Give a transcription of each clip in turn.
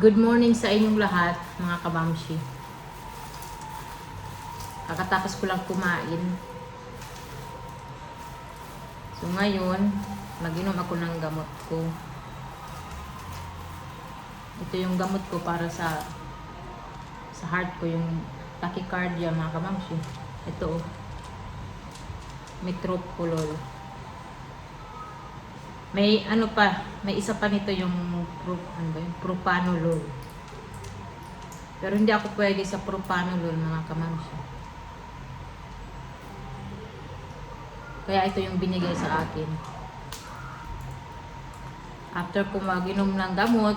Good morning sa inyong lahat, mga kabamshi. Kakatapos ko lang kumain. So ngayon, mag-inom ako ng gamot ko. Ito yung gamot ko para sa heart ko, yung tachycardia, mga kabamshi. Ito, Metoprolol. May ano pa, may isa pa nito yung propanolol. Pero hindi ako pwede sa propanolol, mga kamamshi. Kaya ito yung binigay sa akin. After ko mag-inom ng gamot,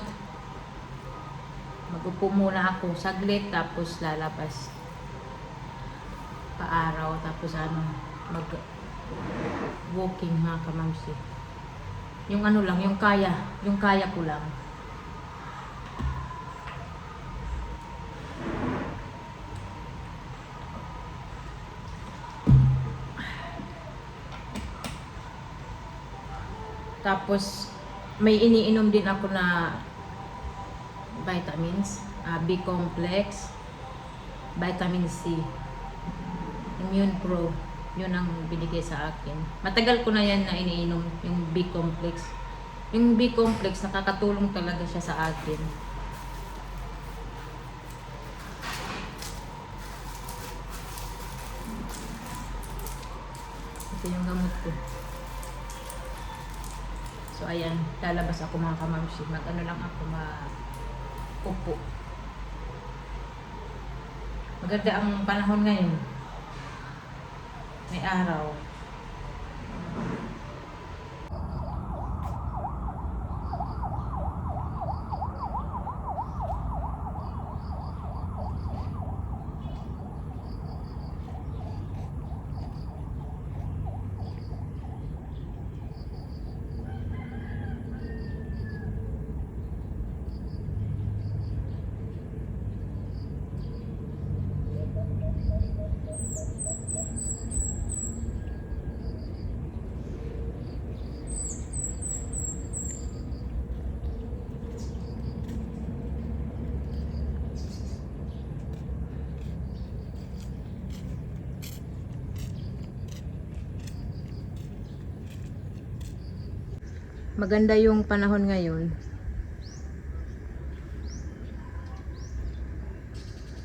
mag-upo muna ako saglit, tapos lalabas paaraw, tapos mag-walking, mga kamamshi. Yung ano lang, yung kaya ko lang. Tapos may iniinom din ako na vitamins, B-complex, vitamin C, Immune Pro. Yun ang binigay sa akin. Matagal ko na yan na iniinom, yung B-complex. Yung B-complex, nakakatulong talaga siya sa akin. Ito yung gamot ko. So ayan, lalabas ako, mga kamamshi. Mag-ano lang ako, upo. Maganda ang panahon ngayon. May araw. Maganda yung panahon ngayon.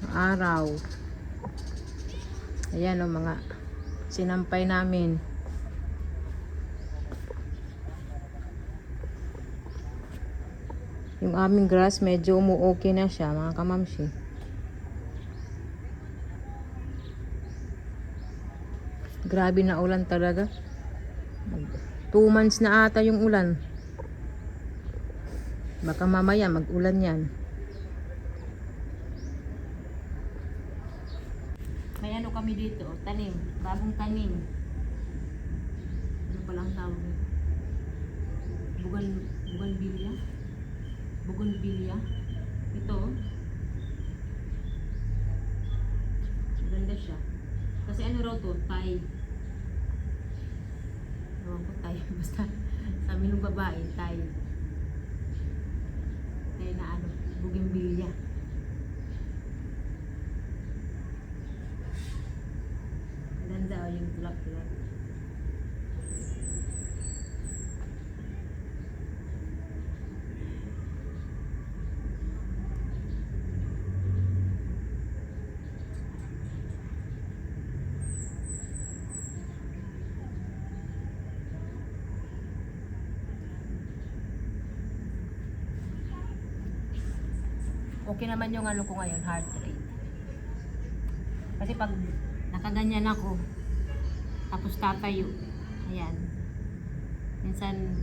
Araw. Ayan o, mga sinampay namin. Yung aming grass medyo umu-okay na siya, mga kamamshi. Grabe na ulan talaga. 2 months na ata yung ulan. Baka mamaya mag-ulan yan. May ano kami dito, tanim, bagong tanim. Ano palang tawag? Buganbilya. Buganbilya. Ito. Maganda siya. Kasi ano raw to? Thai. Ewan ko, Thai. Basta sa amin ng babae, Thai. Thai na ano, buganbilya. Ganda o yung tulak-tulak. Okay naman yung ano ko ngayon, heart rate. Kasi pag nakaganyan ako, tapos tatayo, ayan, minsan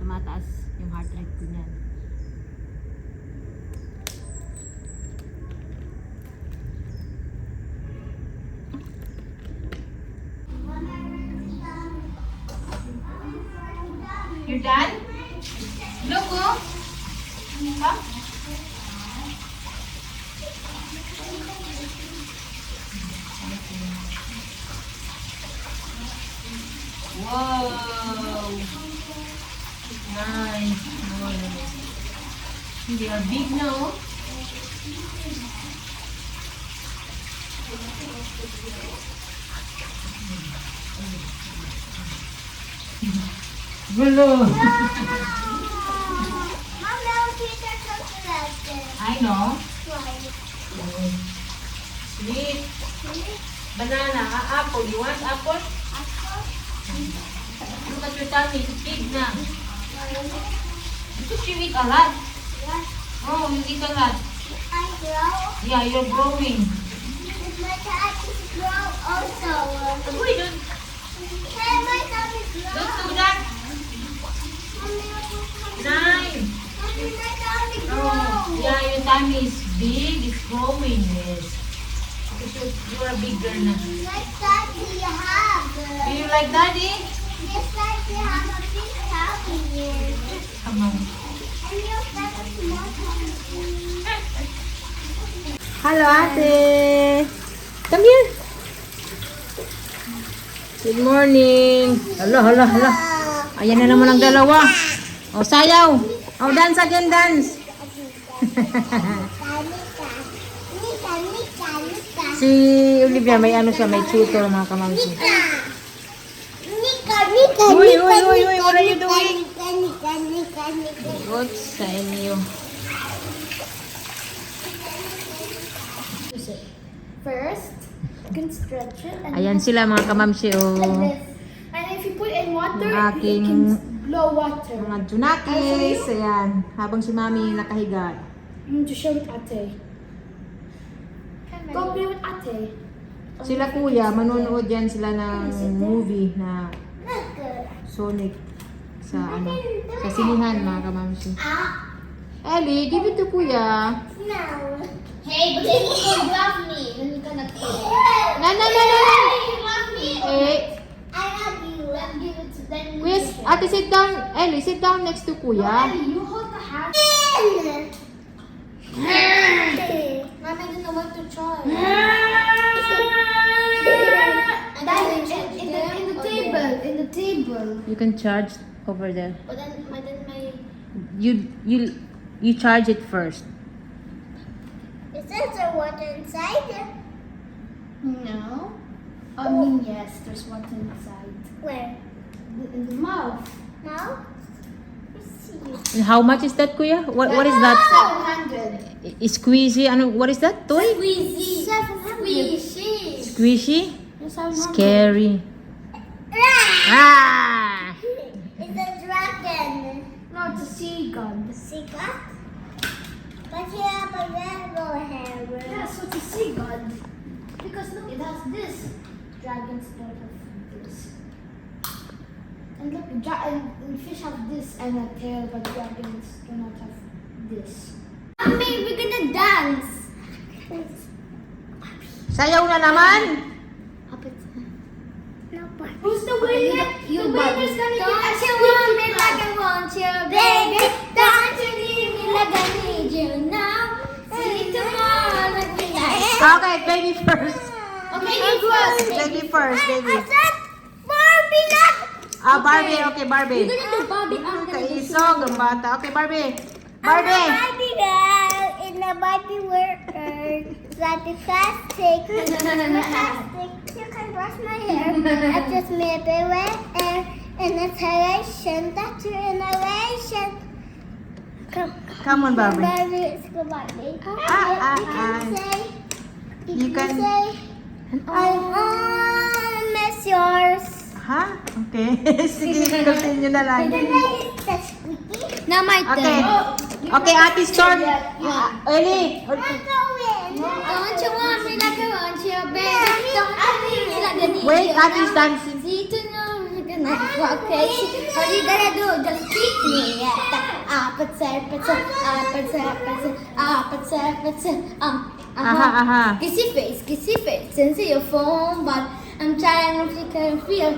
tumataas yung heart rate ko niyan. You're done? Look, oh. Huh? Wow! Nice! They are big now. Hello. I know. Sweet. Banana, apple. You want apple? Look at your tummy. It's big now. Because you eat a lot. Oh, you eat a lot. Yeah, you're growing. Uy, don't do that. Nine. Oh, yeah, your tummy is big. It's growing. Yes. Because you're a big girl now. Do you like daddy? Come on. Hello, ate. Come here. Good morning. Hala. Ayan na naman ang dalawa. O, sayaw. O, dance again, dance. Si Olivia, may ano siya, may tutor mga kamamsi. Uy, what are you doing? Good sa inyo. First, you can stretch it and Ayan sila mga kamamsi, like o. this. And if you put in water, Ang you aking can blow water. mga junakis. Ayan, habang si mami nakahiga. You need to show it ate. Go play with ate. Sila kuya, manonood yan sila ng movie na Sonic sa ano, sa sinihan mga kamamsi. Ellie, give it to kuya. No. Hey, but then you can love me. Then you cannot play. No. You love me. Eh, I love you. Then give it to them. kuya, ate sit down. Ellie, sit down next to kuya. You hold the hand. Mama didn't know what to try. In the table. You can charge over there. But then my You charge it first. Is there water inside? no. I mean yes, there's water inside. Where? In the mouth. Now? Let's see. And how much is that, kuya? What is that? 700. Squeezy? Ano, what is that? Toy? Squeezy. 700. Squeezy. Squishy? 700. Scary. Ah! It's a dragon. No, it's a sea god. See that? But you have a rainbow hair. Yeah, so it's a sea god. Because look, it has this. Dragons don't have this. And look, and fish have this and a tail, but dragons do not have this. Mommy, we're gonna dance. Sayaw na naman! No, but Who's the winner? You, The winner's Bobby. gonna Don't get you a want me squeaky like I want you, baby? Don't you need me like I need you now? See tomorrow like we are. Okay, baby first. Okay, you first. Baby first, baby. I said Barbie, not Barbie. Okay, Barbie. You're gonna do Bobby. I'm gonna do Kaisog, ang bata. Okay, Barbie. I'm a Barbie. Barbie girl in a Barbie world. Like the plastic. Plastic. You can brush my hair. I just made it wet air. An iteration. That's your innovation. Come on, Barbie. Barbie, let's go Barbie. Ah, You can say. You can- say. I'm all miss yours. Ha? Okay. Sige, continue na lang. Can I hit the squeaky? Now my Okay. Okay, Ate Storm. Ellie. I'm going. Don't you want me like I want you, baby? Don't you need me like I need you? Wait, Ate dancing. See to know you're gonna go crazy. What you gonna do? Just keep me at the Aha. Kissy face, sense your phone, but I'm trying to feel.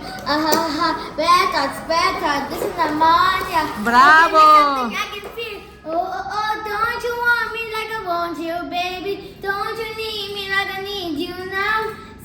Better, this is pneumonia. Bravo. Something I can feel. Oh, don't you want me like I want you, baby? Don't you need me like I need you now?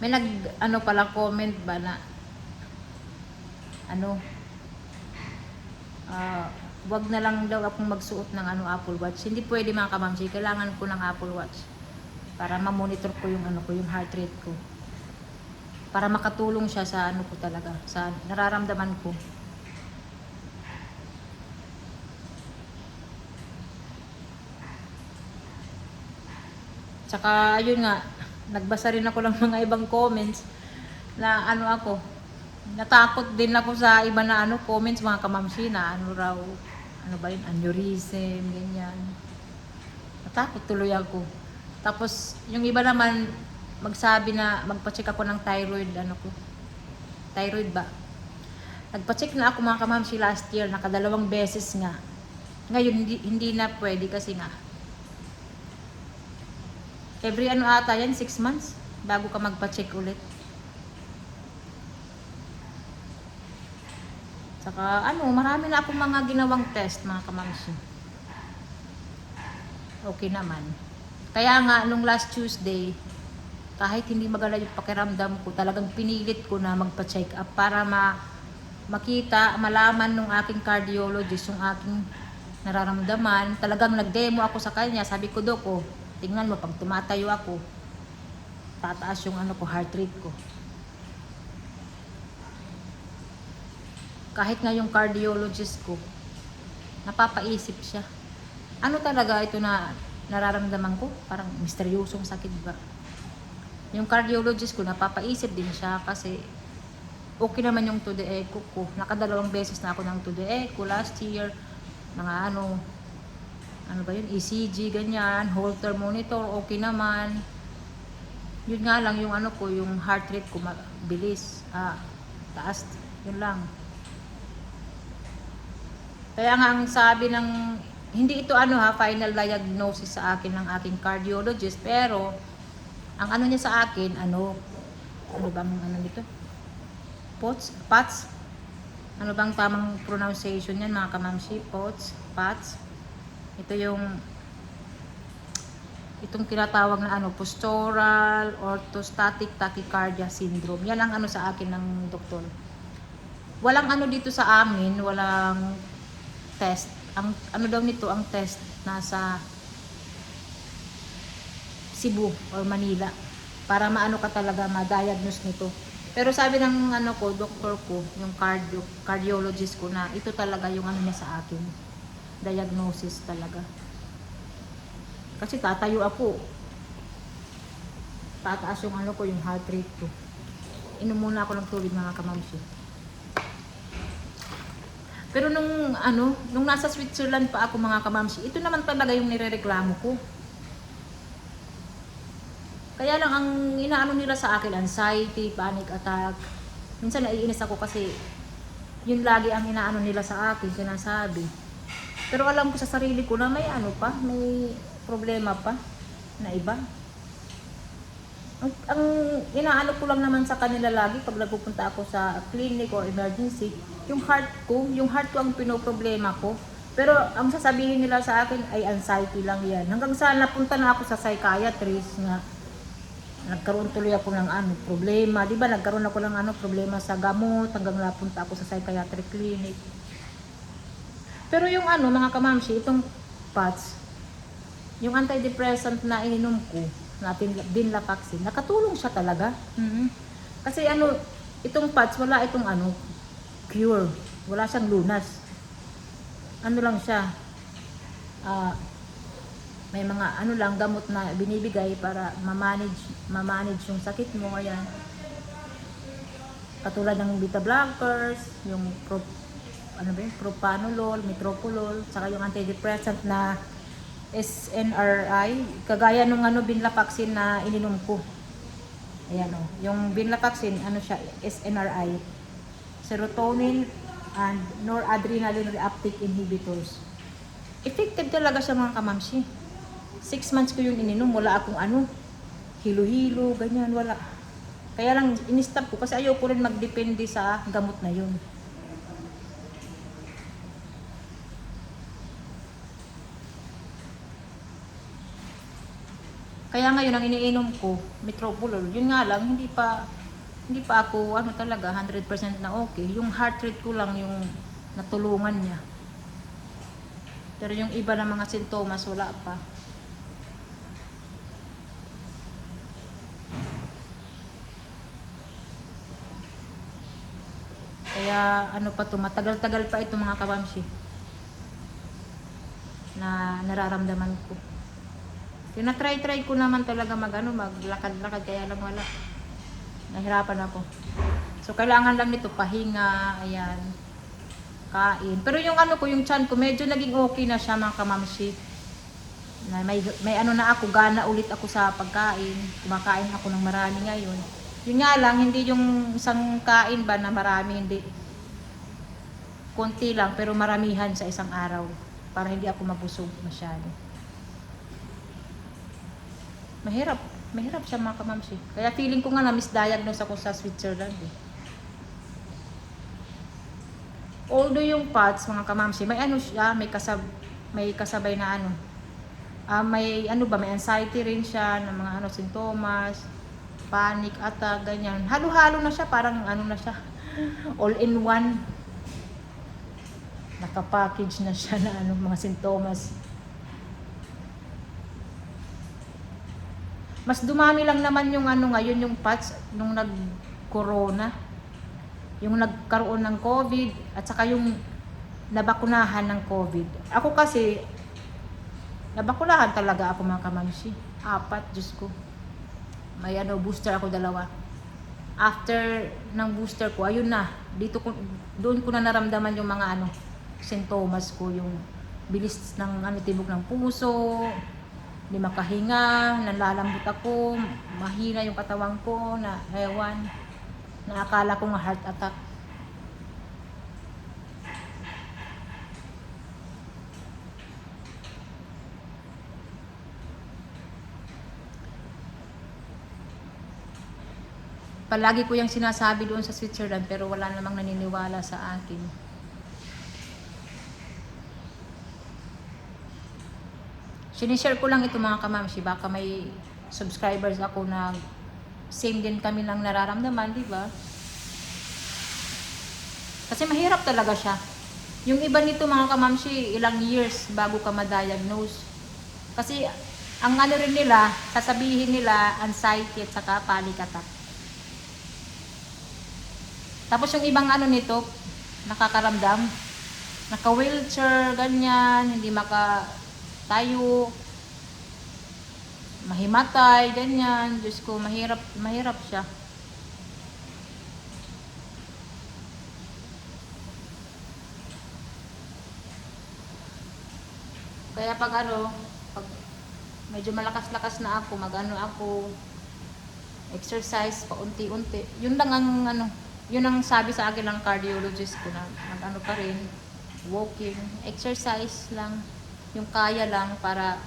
May ano pala comment ba na wag na lang daw akong magsuot ng Apple Watch. Hindi pwede mga kamamsi, kailangan ko ng Apple Watch para ma-monitor ko yung yung heart rate ko. Para makatulong siya sa ko talaga, sa nararamdaman ko. Tsaka ayun nga, nagbasa rin ako ng mga ibang comments na ako, natakot din ako sa iba na comments mga kamamsi na raw, ba yun, aneurysm, ganyan. Natakot tuloy ako. Tapos yung iba naman magsabi na magpa-check ako ng thyroid, thyroid ba? Nagpa-check na ako mga kamamsi last year, nakadalawang beses nga. Ngayon hindi na pwede kasi nga every ata yan, 6 months bago ka magpa-check ulit. Saka marami na akong mga ginawang test mga kamamsi. Okay naman. Kaya nga nung last Tuesday, kahit hindi maganda yung pakiramdam ko, talagang pinilit ko na magpa-check up para makita, malaman nung aking cardiologist yung aking nararamdaman. Talagang nag-demo ako sa kanya. Sabi ko, Dok, tingnan mo, pag tumatayo ako, tataas yung heart rate ko. Kahit nga yung cardiologist ko, napapaisip siya. Ano talaga ito na nararamdaman ko? Parang misteryosong sakit ba? Yung cardiologist ko, napapaisip din siya kasi okay naman yung to the echo ko. Nakadalawang beses na ako ng to the echo last year. Mga ba yun, ECG, ganyan, Holter monitor, okay naman. Yun nga lang, yung yung heart rate ko, bilis, taas, yun lang. Kaya nga ang sabi ng, hindi ito final diagnosis sa akin ng aking cardiologist, pero, ang niya sa akin, ano bang nito? POTS? Ano bang tamang pronunciation yan mga kamamsi? POTS? Ito itong tinatawag na postural orthostatic tachycardia syndrome. Yan ang sa akin ng doktor. Walang dito sa amin, walang test. Ang daw nito, ang test nasa Cebu or Manila para ka talaga ma-diagnose nito. Pero sabi ng doktor ko, yung cardiologist ko na ito talaga yung niya sa akin. Diagnosis talaga. Kasi tatayo ako. Tataas yung yung heart rate ko. Inom muna ako ng tubig mga kamamsi. Pero nung nasa Switzerland pa ako mga kamamsi, ito naman talaga yung nirereklamo ko. Kaya lang ang nila sa akin, anxiety, panic attack. Minsan naiinis ako kasi yun lagi ang nila sa akin, sinasabi. Pero alam ko sa sarili ko na may may problema pa na iba. Ang inaano ko lang naman sa kanila lagi pag nagpupunta ako sa clinic or emergency, yung heart ko ang pinoproblema ko. Pero ang sasabihin nila sa akin ay anxiety lang yan. Hanggang sa napunta na ako sa psychiatrist nga, nagkaroon tuloy ako ng problema. Di ba nagkaroon ako ng problema sa gamot hanggang napunta ako sa psychiatric clinic. Pero yung mga kamamsi, itong POTS, yung antidepressant na ininom ko, natin Venlafaxine, nakatulong siya talaga. Kasi itong POTS, wala itong cure. Wala siyang lunas. Lang siya. May mga lang gamot na binibigay para ma-manage yung sakit mo. Ayan. Katulad ng beta blockers, yung propanolol, metoprolol, saka yung antidepressant na SNRI, kagaya nung Venlafaxine na ininom ko. Ayan yung Venlafaxine, siya, SNRI, serotonin and noradrenaline reuptake inhibitors. Effective talaga siya mga kamamsi. 6 months ko yung ininom, wala akong hilo-hilo, ganyan, wala. Kaya lang in-stop ko kasi ayoko rin magdepende sa gamot na yun. Kaya ngayon ang iniinom ko, Metoprolol. Yun nga lang, hindi pa ako ano talaga 100% na okay. Yung heart rate ko lang yung natulungan niya. Pero yung iba ng mga sintomas wala pa. Kaya ano pa to, matagal-tagal pa ito mga kamamshi na nararamdaman ko. Tinatry ko naman talaga maglakad-lakad, kaya lang wala. Nahirapan ako. So kailangan lang nito pahinga, ayan, kain. Pero yung ano ko, yung tiyan ko, medyo naging okay na siya mga kamamshi. Na may ano na ako, gana ulit ako sa pagkain. Kumakain ako ng marami ngayon. Yun nga lang, hindi yung isang kain ba na marami, hindi. Konti lang, pero maramihan sa isang araw. Para hindi ako mabusog masyado. Mahirap siya mga kamamshi. Kaya feeling ko nga na misdiagnose ako sa Switzerland eh. Although yung POTS mga kamamshi, may ano siya, may kasabay na ano. May ano ba, may anxiety rin siya ng mga ano sintomas, panic attack, ganyan. Halo-halo na siya, parang ano na siya, all in one. Naka-package na siya na ano, mga sintomas. Mas dumami lang naman yung ano ngayon, yung POTS nung nag-corona. Yung nagkaroon ng COVID at saka yung nabakunahan ng COVID. Ako kasi, nabakunahan talaga ako mga kamamshi. 4, Diyos ko. May ano, booster ako 2. After ng booster ko, ayun na. Doon ko na naramdaman yung mga ano, sintomas ko. Yung bilis ng ano, tibok ng puso, hindi makahinga, nalalambot ako, mahina yung katawan ko, na ewan, naakala ko nga heart attack. Palagi ko yung sinasabi doon sa Switzerland pero wala namang naniniwala sa akin. Sinishare ko lang ito mga kamamshi, baka may subscribers ako na same din kami lang nararamdaman, di ba? Kasi mahirap talaga siya. Yung iba nito mga kamamshi, ilang years bago ka ma-diagnose. Kasi ang ano rin nila, sasabihin nila anxiety at saka panic attack. Tapos yung ibang ano nito, nakakaramdam, naka-wheelchair, ganyan, hindi tayo, mahimatay, ganyan. Diyos ko, mahirap siya. Kaya pag medyo malakas-lakas na ako, exercise paunti-unti. Yun lang ang yun ang sabi sa akin ng cardiologist ko na pa rin, walking, exercise lang. Yung kaya lang para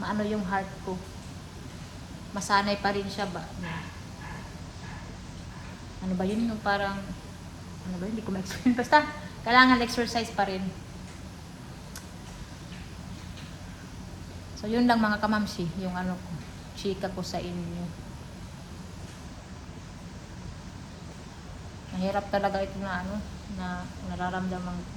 maano yung heart ko. Masanay pa rin siya ba? Ano ba yun? Yung parang, ano ba yun? Hindi ko ma-explain. Basta, kailangan exercise pa rin. So, yun lang mga kamamshi, yung ano ko, chika ko sa inyo. Mahirap talaga ito na na nararamdaman ko.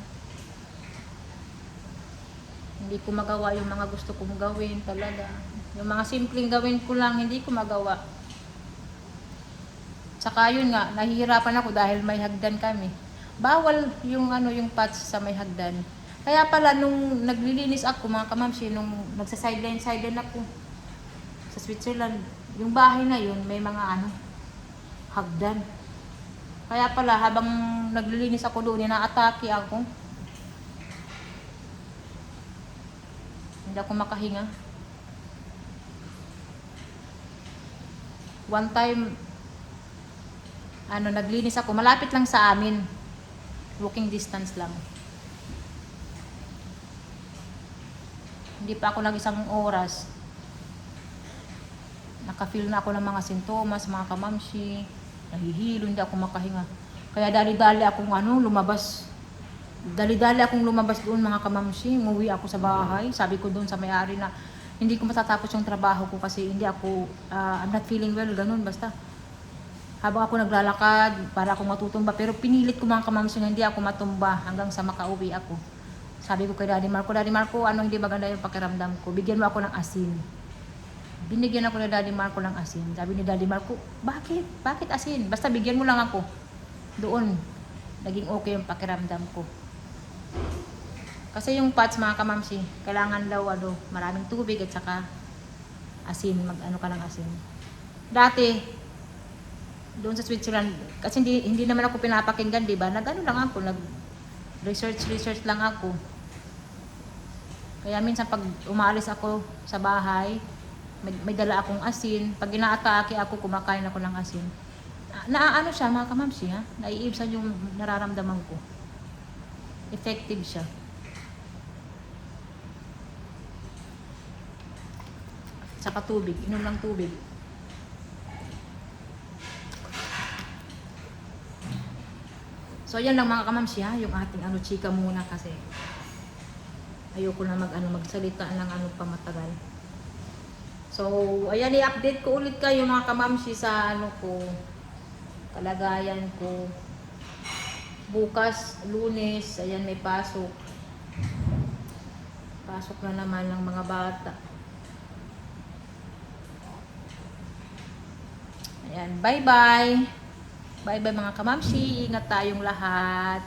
Hindi ko magawa yung mga gusto kong gawin talaga. Yung mga simpleng gawin ko lang, hindi ko magawa. Saka yun nga, nahihirapan ako dahil may hagdan kami. Bawal yung yung POTS sa may hagdan. Kaya pala nung naglilinis ako mga kamamshi, nung nagsa-sideline ako sa Switzerland, yung bahay na yun, may mga hagdan. Kaya pala habang naglilinis ako doon, inaatake ako. Hindi ako makahinga. One time, naglinis ako. Malapit lang sa amin. Walking distance lang. Hindi pa ako nag-isang oras. Naka-feel na ako ng mga sintomas, mga kamamshi. Nahihilo, hindi ako makahinga. Kaya dali-dali akong lumabas. Dali-dali akong lumabas doon mga kamamshi. Umuwi ako sa bahay. Sabi ko doon sa may-ari na, hindi ko matatapos yung trabaho ko kasi hindi ako, I'm not feeling well, ganun, basta. Habang ako naglalakad, para akong matutumba, pero pinilit ko mga kamamsi na hindi ako matumba hanggang sa makauwi ako. Sabi ko kay Daddy Marco, ano hindi maganda yung pakiramdam ko, bigyan mo ako ng asin. Binigyan ako ni Daddy Marco ng asin. Sabi ni Daddy Marco, bakit? Bakit asin? Basta bigyan mo lang ako. Doon, naging okay yung pakiramdam ko. Kasi yung PADS mga kamamsi, kailangan daw maraming tubig at saka asin, mag-ano ka ng asin. Dati, doon sa Switzerland, kasi hindi naman ako pinapakinggan, di ba? Nag-ano lang ako, nag-research lang ako. Kaya minsan pag umalis ako sa bahay, may dala akong asin. Pag inaatake ako, kumakain ako ng asin. Naaano siya mga kamamsi, ha? Naiibsan yung nararamdaman ko. Effective siya. Saka tubig, inom ng tubig. So ayan lang mga kamamsi, ha, yung ating chika muna kasi ayoko na magsalita ng pa matagal. So ayan, i-update ko ulit kayo mga kamamsi sa ko, kalagayan ko. Bukas, Lunes, ayan may pasok. Pasok na naman ng mga bata. Ayan, bye-bye. Bye-bye mga kamamsi. Ingat tayong lahat.